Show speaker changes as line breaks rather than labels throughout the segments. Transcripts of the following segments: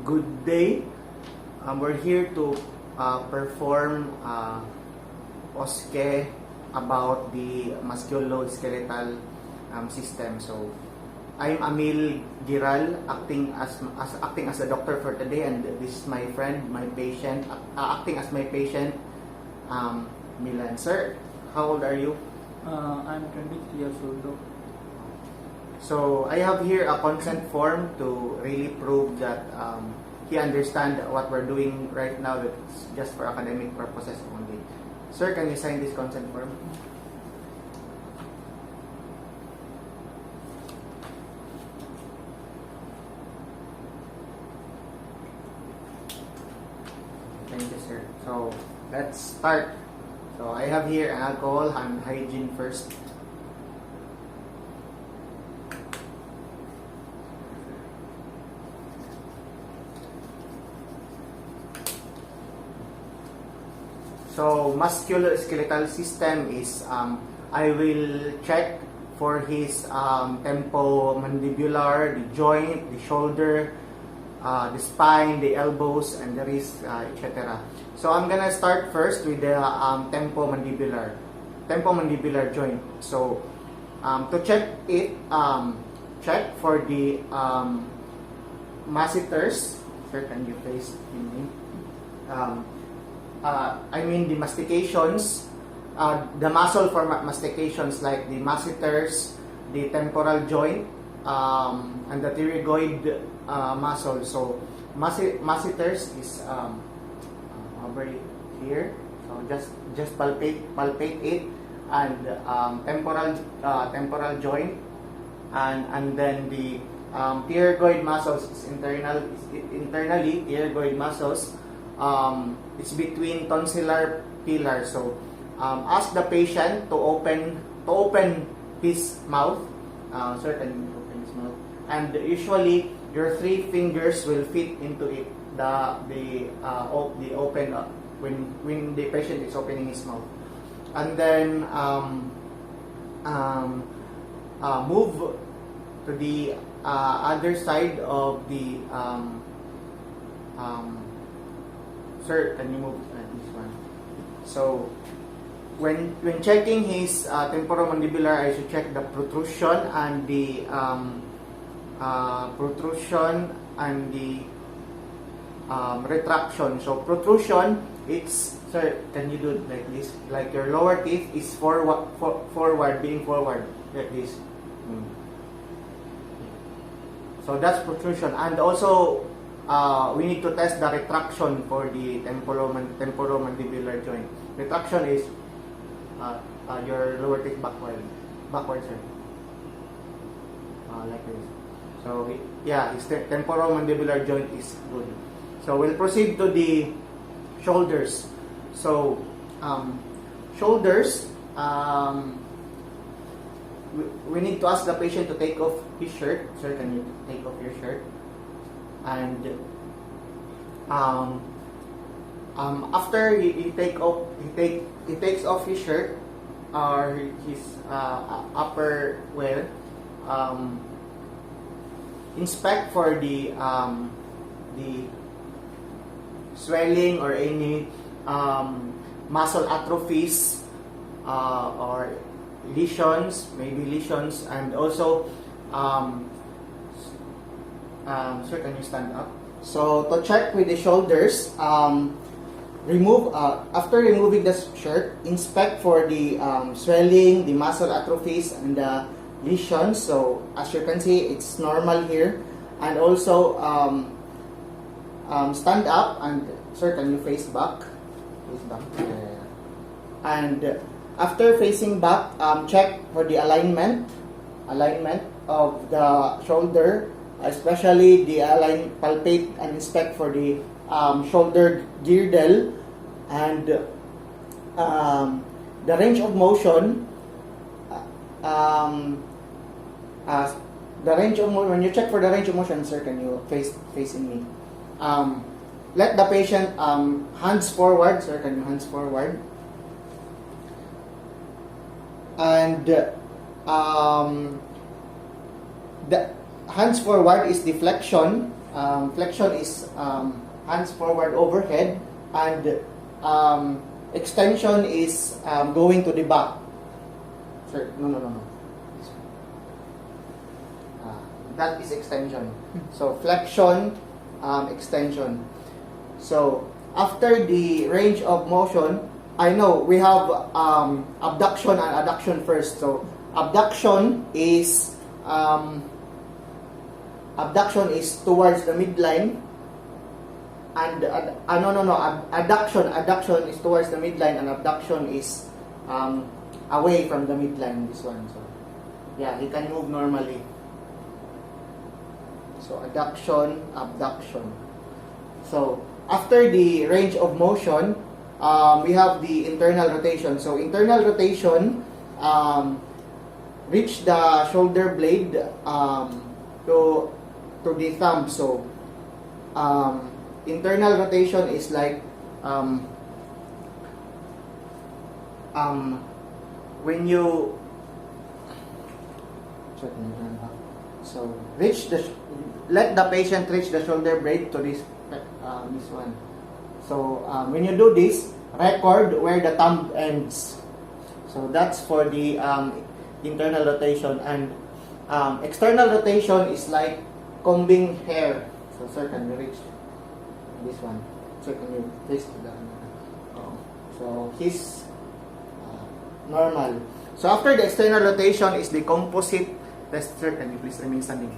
Good day. We're here to perform OSCE about the musculoskeletal system. So, I'm Amiel Guiral, acting as a doctor for today, and this is my friend, my patient, acting as my patient, Milan. Sir, how old are you?
I'm 23 years old.
So I have here a consent form to really prove that he understands what we're doing right now. That it's just for academic purposes only. Sir, can you sign this consent form? Thank you, sir. So let's start. So I have here alcohol and hygiene first. So musculoskeletal system is I will check for his temporomandibular, the joint, the shoulder, the spine, the elbows, and the wrist, etc. So I'm gonna start first with the temporomandibular joint. So to check it, check for the masseters. Sir, can you face me? I mean the mastications, the muscle for mastications like the masseters, the temporal joint, and the pterygoid muscle. So masseters is over here. So just palpate it, and temporal joint, and then the pterygoid muscles is internally pterygoid muscles. It's between tonsillar pillar. So ask the patient to open his mouth. Sir, can you open his mouth? And usually your 3 fingers will fit into it. The open when the patient is opening his mouth. And then move to the other side of the sir, can you move this one? So, when checking his temporomandibular, I should check the protrusion and the retraction. So, protrusion, it's, sir, can you do it like this? Like your lower teeth is forward, being forward, like this. So, that's protrusion. And also, we need to test the retraction for the temporomandibular joint. Retraction is your lower teeth backward, sir. Like this. So yeah, his temporomandibular joint is good. So we'll proceed to the shoulders. So shoulders, we need to ask the patient to take off his shirt. Sir, can you take off your shirt? And after he takes off his shirt or his upper wear, inspect for the swelling or any muscle atrophies or lesions, and also sir, can you stand up? So to check with the shoulders, after removing the shirt, inspect for the swelling, the muscle atrophies, and the lesions. So as you can see, it's normal here. And also stand up, and sir, can you face back? And after facing back, check for the alignment of the shoulder. Especially the palpate and inspect for the shoulder girdle, and the range of motion. When you check for the range of motion, sir, can you facing me? Let the patient hands forward, sir. Can you hands forward? And the hands forward is deflection, flexion is hands forward overhead, and extension is going to the back. Sir, no. That is extension. So flexion, extension. So after the range of motion, I know we have abduction and adduction first. So abduction is towards the midline, and adduction is towards the midline, and abduction is away from the midline. This one. So yeah, he can move normally. So adduction, abduction. So after the range of motion, we have the internal rotation. So internal rotation reach the shoulder blade to the thumb. So internal rotation is like when you so let the patient reach the shoulder blade to this one. So when you do this, record where the thumb ends. So that's for the internal rotation. And external rotation is like combing hair. So sir, can you reach this one? So can you face to that? So he's normal. So after the external rotation is the composite test. Sir, can you please remain standing?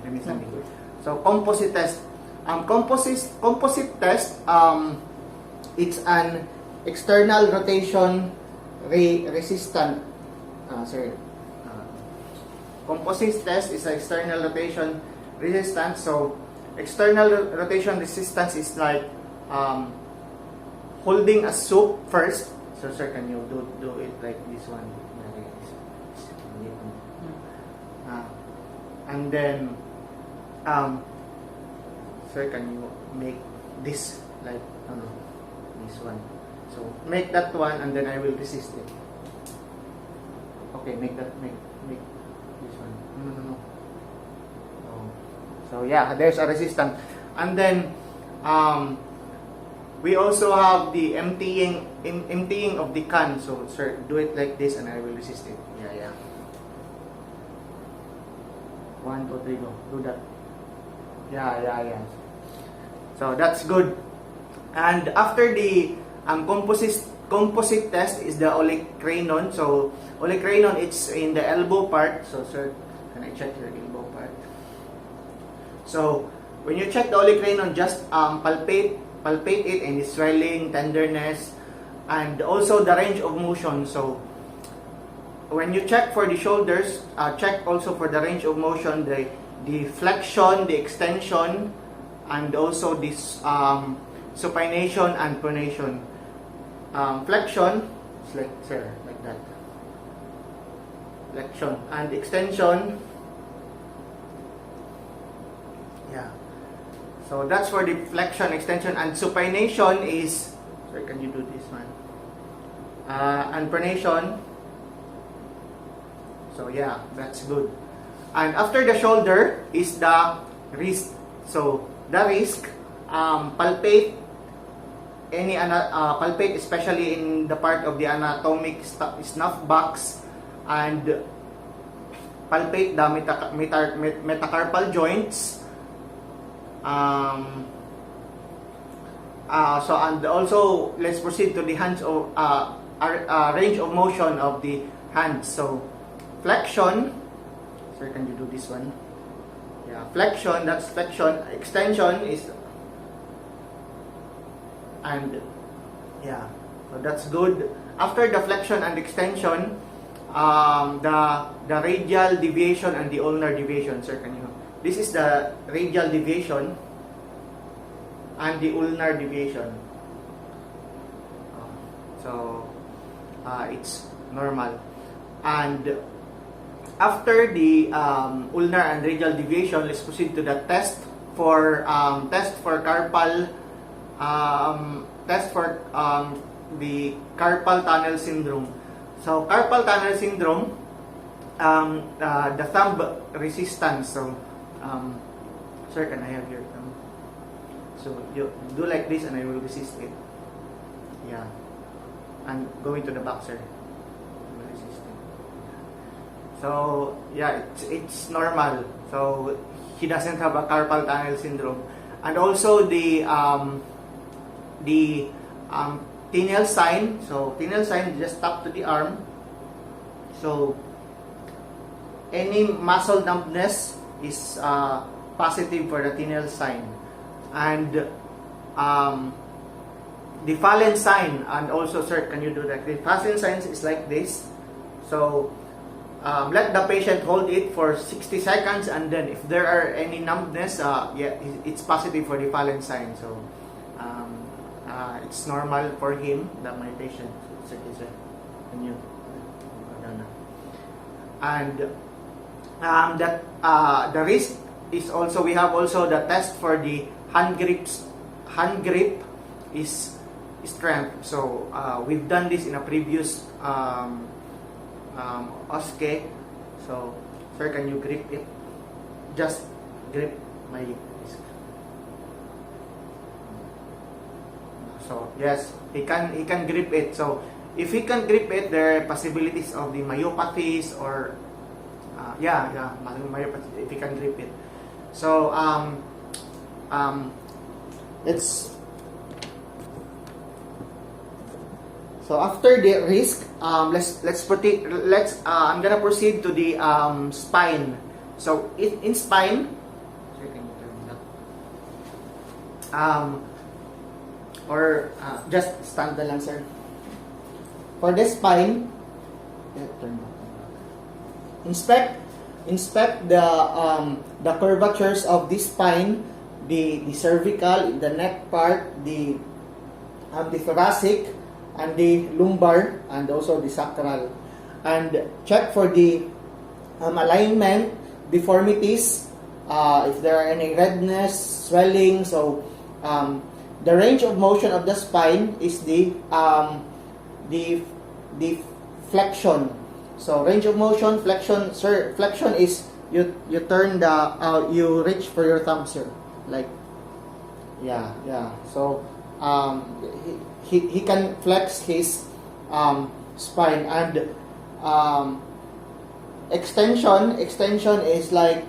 So composite test. Composite test. It's an external rotation resistant. Composite test is an external rotation resistance. So external rotation resistance is like holding a soup first. So sir, can you do it like this one? And then sir, can you make this like this one? So make that one, and then I will resist it. Okay, make this one. No. So yeah, there's a resistance. And then we also have the emptying of the can. So sir, do it like this, and I will resist it. Yeah. 1, 2, 3, go. Do that. Yeah. So that's good. And after the composite test is the olecranon. So olecranon, it's in the elbow part. So sir, can I check your elbow part? So when you check the olecranon, just palpate it, and it's swelling, tenderness, and also the range of motion. So when you check for the shoulders, check also for the range of motion, the flexion, the extension, and also this supination and pronation. Flexion, it's like sir, like that. Flexion and extension. Yeah. So that's for the flexion, extension, and supination is. Sorry, can you do this one? And pronation. So yeah, that's good. And after the shoulder is the wrist. So the wrist, palpate palpate especially in the part of the anatomic snuff box, and palpate the metacarpal joints. So and also let's proceed to the hands of range of motion of the hands. So flexion, sir, can you do this one? Yeah, flexion, that's flexion. Extension is, and yeah, so that's good. After the flexion and extension, the radial deviation and the ulnar deviation, sir, can you? This is the radial deviation and the ulnar deviation. So it's normal. And after the ulnar and radial deviation, let's proceed to the test for carpal the carpal tunnel syndrome. So carpal tunnel syndrome, the thumb resistance. So sir, can I have your thumb? So you do like this and I will resist it. Yeah. And going to the back, sir. I will resist it. So yeah, it's normal. So he doesn't have a carpal tunnel syndrome. And also the tinel sign. So tinel sign, just tap to the arm. So any muscle numbness is positive for the tinel sign. And the Fallen sign, and also, sir, can you do that? The Fallen sign is like this. So let the patient hold it for 60 seconds, and then if there are any numbness, yeah, it's positive for the Fallen sign. So it's normal for him, that my patient. It's okay, sir. Can you? And the risk is also, we have also the test for the hand grip is strength. So we've done this in a previous OSCE. So sir, can you grip it? Just grip my wrist. So yes, he can grip it. So if he can grip it, there are possibilities of the myopathies or myopathy if he can grip it. So it's so after the risk, I'm gonna proceed to the spine. So in spine, just stand lang, sir. For the spine, inspect the curvatures of the spine, the cervical, the neck part, the thoracic, and the lumbar, and also the sacral, and check for the alignment, deformities, if there are any redness, swelling. So the range of motion of the spine is the flexion. So range of motion, flexion, sir. Flexion is you turn you reach for your thumb, sir. Like, yeah. So he can flex his spine. And extension is like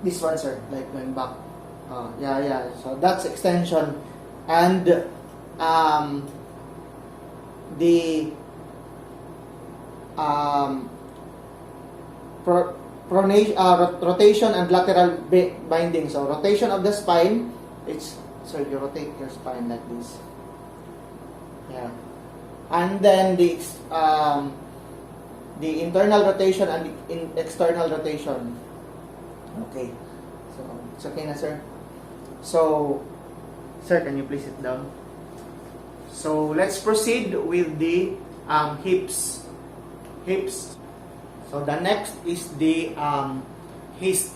this one, sir. Like going back. So that's extension. And the rotation and lateral binding. So rotation of the spine, so you rotate your spine like this. Yeah. And then the internal rotation and the external rotation. Okay. So it's okay na, sir. So sir, can you please sit down? So let's proceed with the hips. So the next is the hips.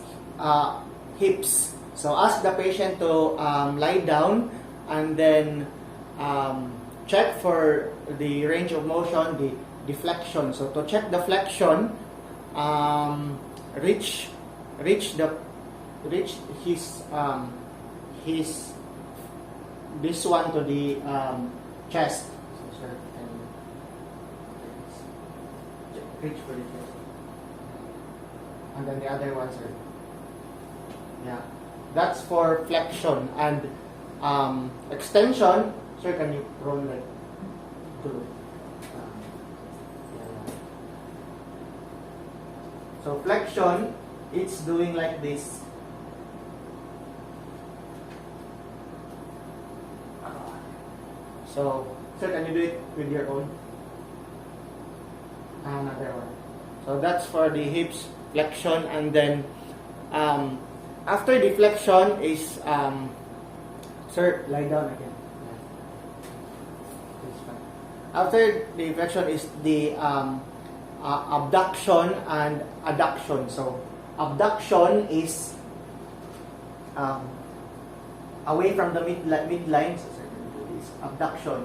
So ask the patient to lie down, and then check for the range of motion, the deflection. So to check the flexion, reach his this one to the chest. So sir, reach for the chest. And then the other one, sir. Yeah. That's for flexion. And extension, sir, can you roll like to so flexion, it's doing like this. So sir, can you do it with your own? Another one. So that's for the hips flexion. And then after the flexion is sir, lie down again. After the flexion is the abduction and adduction. So abduction is away from the midline. So sir, do this abduction.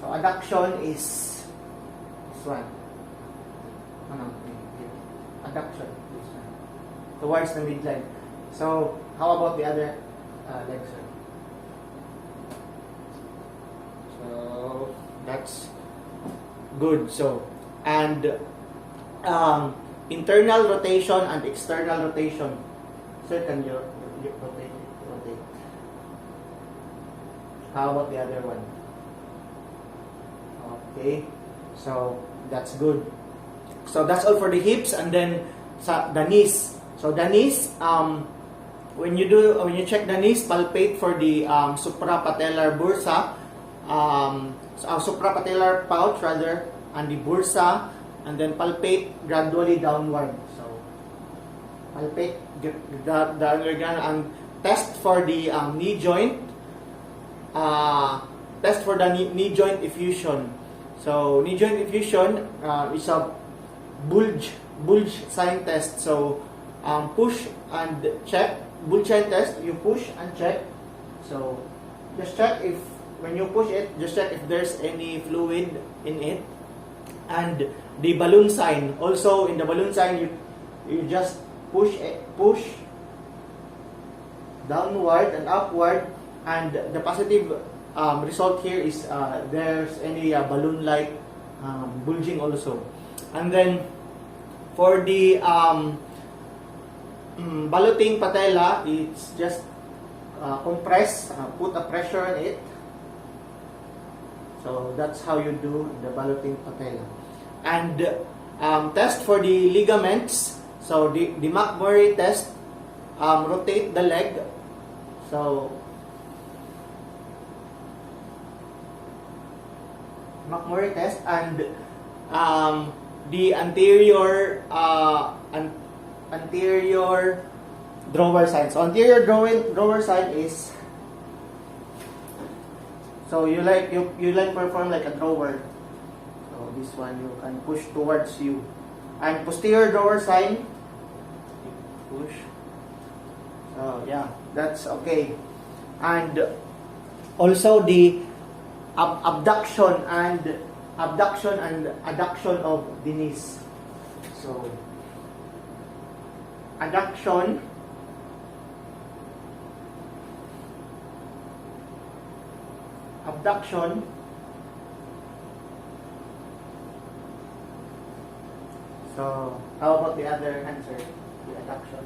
So adduction is this one. Adduction, this one, towards the midline. So how about the other? leg, sir. So that's good. So, and internal rotation and external rotation. Sir, can you rotate? Rotate. How about the other one? Okay. So that's good. So that's all for the hips, and then the knees. So the knees, when you check the knees, palpate for the suprapatellar bursa, suprapatellar pouch rather, and the bursa, and then palpate gradually downward. So palpate downward and test for the knee joint. Test for the knee joint effusion. So knee joint effusion is a bulge sign test. So push and check. Bulge sign test, you push and check. So just check if when you push it, just check if there's any fluid in it. And the balloon sign, also in the balloon sign, you just push downward and upward, and the positive result here is there's any balloon-like bulging also. And then for the balloting patella, it's just compress, put a pressure on it. So that's how you do the balloting patella. And test for the ligaments. So the McMurray test, rotate the leg. So McMurray test, and the anterior drawer sign. So anterior drawer sign is, so you perform like a drawer. So this one you can push towards you. And posterior drawer sign, push. So yeah, that's okay. And also the abduction and adduction of the knees. So adduction, abduction, so how about the other answer? The adduction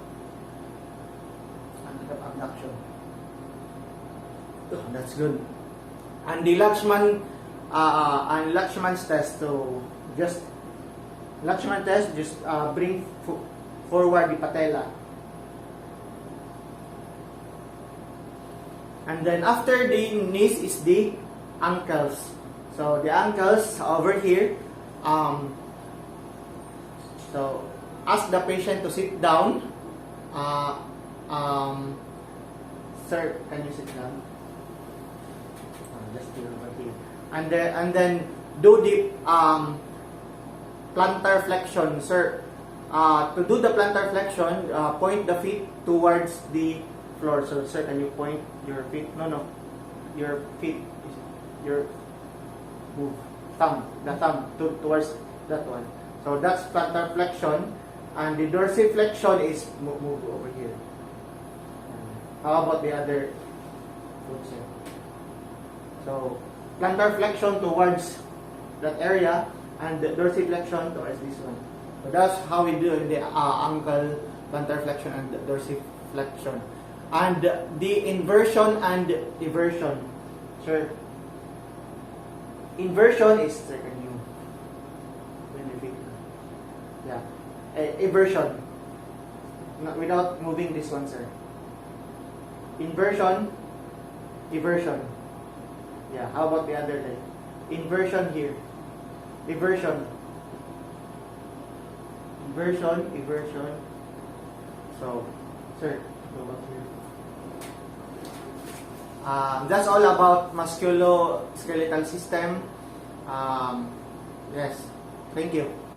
and the abduction. Oh, that's good. And the Lakshman's test. So just Lakshman test, just bring forward the patella. And then after the knees is the ankles. So the ankles over here. So ask the patient to sit down. Sir, can you sit down? Just over here. And then do the plantar flexion, sir. To do the plantar flexion, point the feet towards the floor. So, sir, can you point your feet? No. Your feet, your move. The thumb towards that one. So that's plantar flexion. And the dorsiflexion is move over here. How about the other foot, sir? So plantar flexion towards that area, and the dorsiflexion towards this one. So that's how we do the ankle plantar flexion and the dorsiflexion. And the inversion and eversion. Sir, inversion is, sir, can you repeat? Yeah. Eversion. Without moving this one, sir. Inversion, eversion. Yeah, how about the other leg? Inversion here. Eversion. Eversion. So, sir, go back here. That's all about musculoskeletal system. Yes, thank you.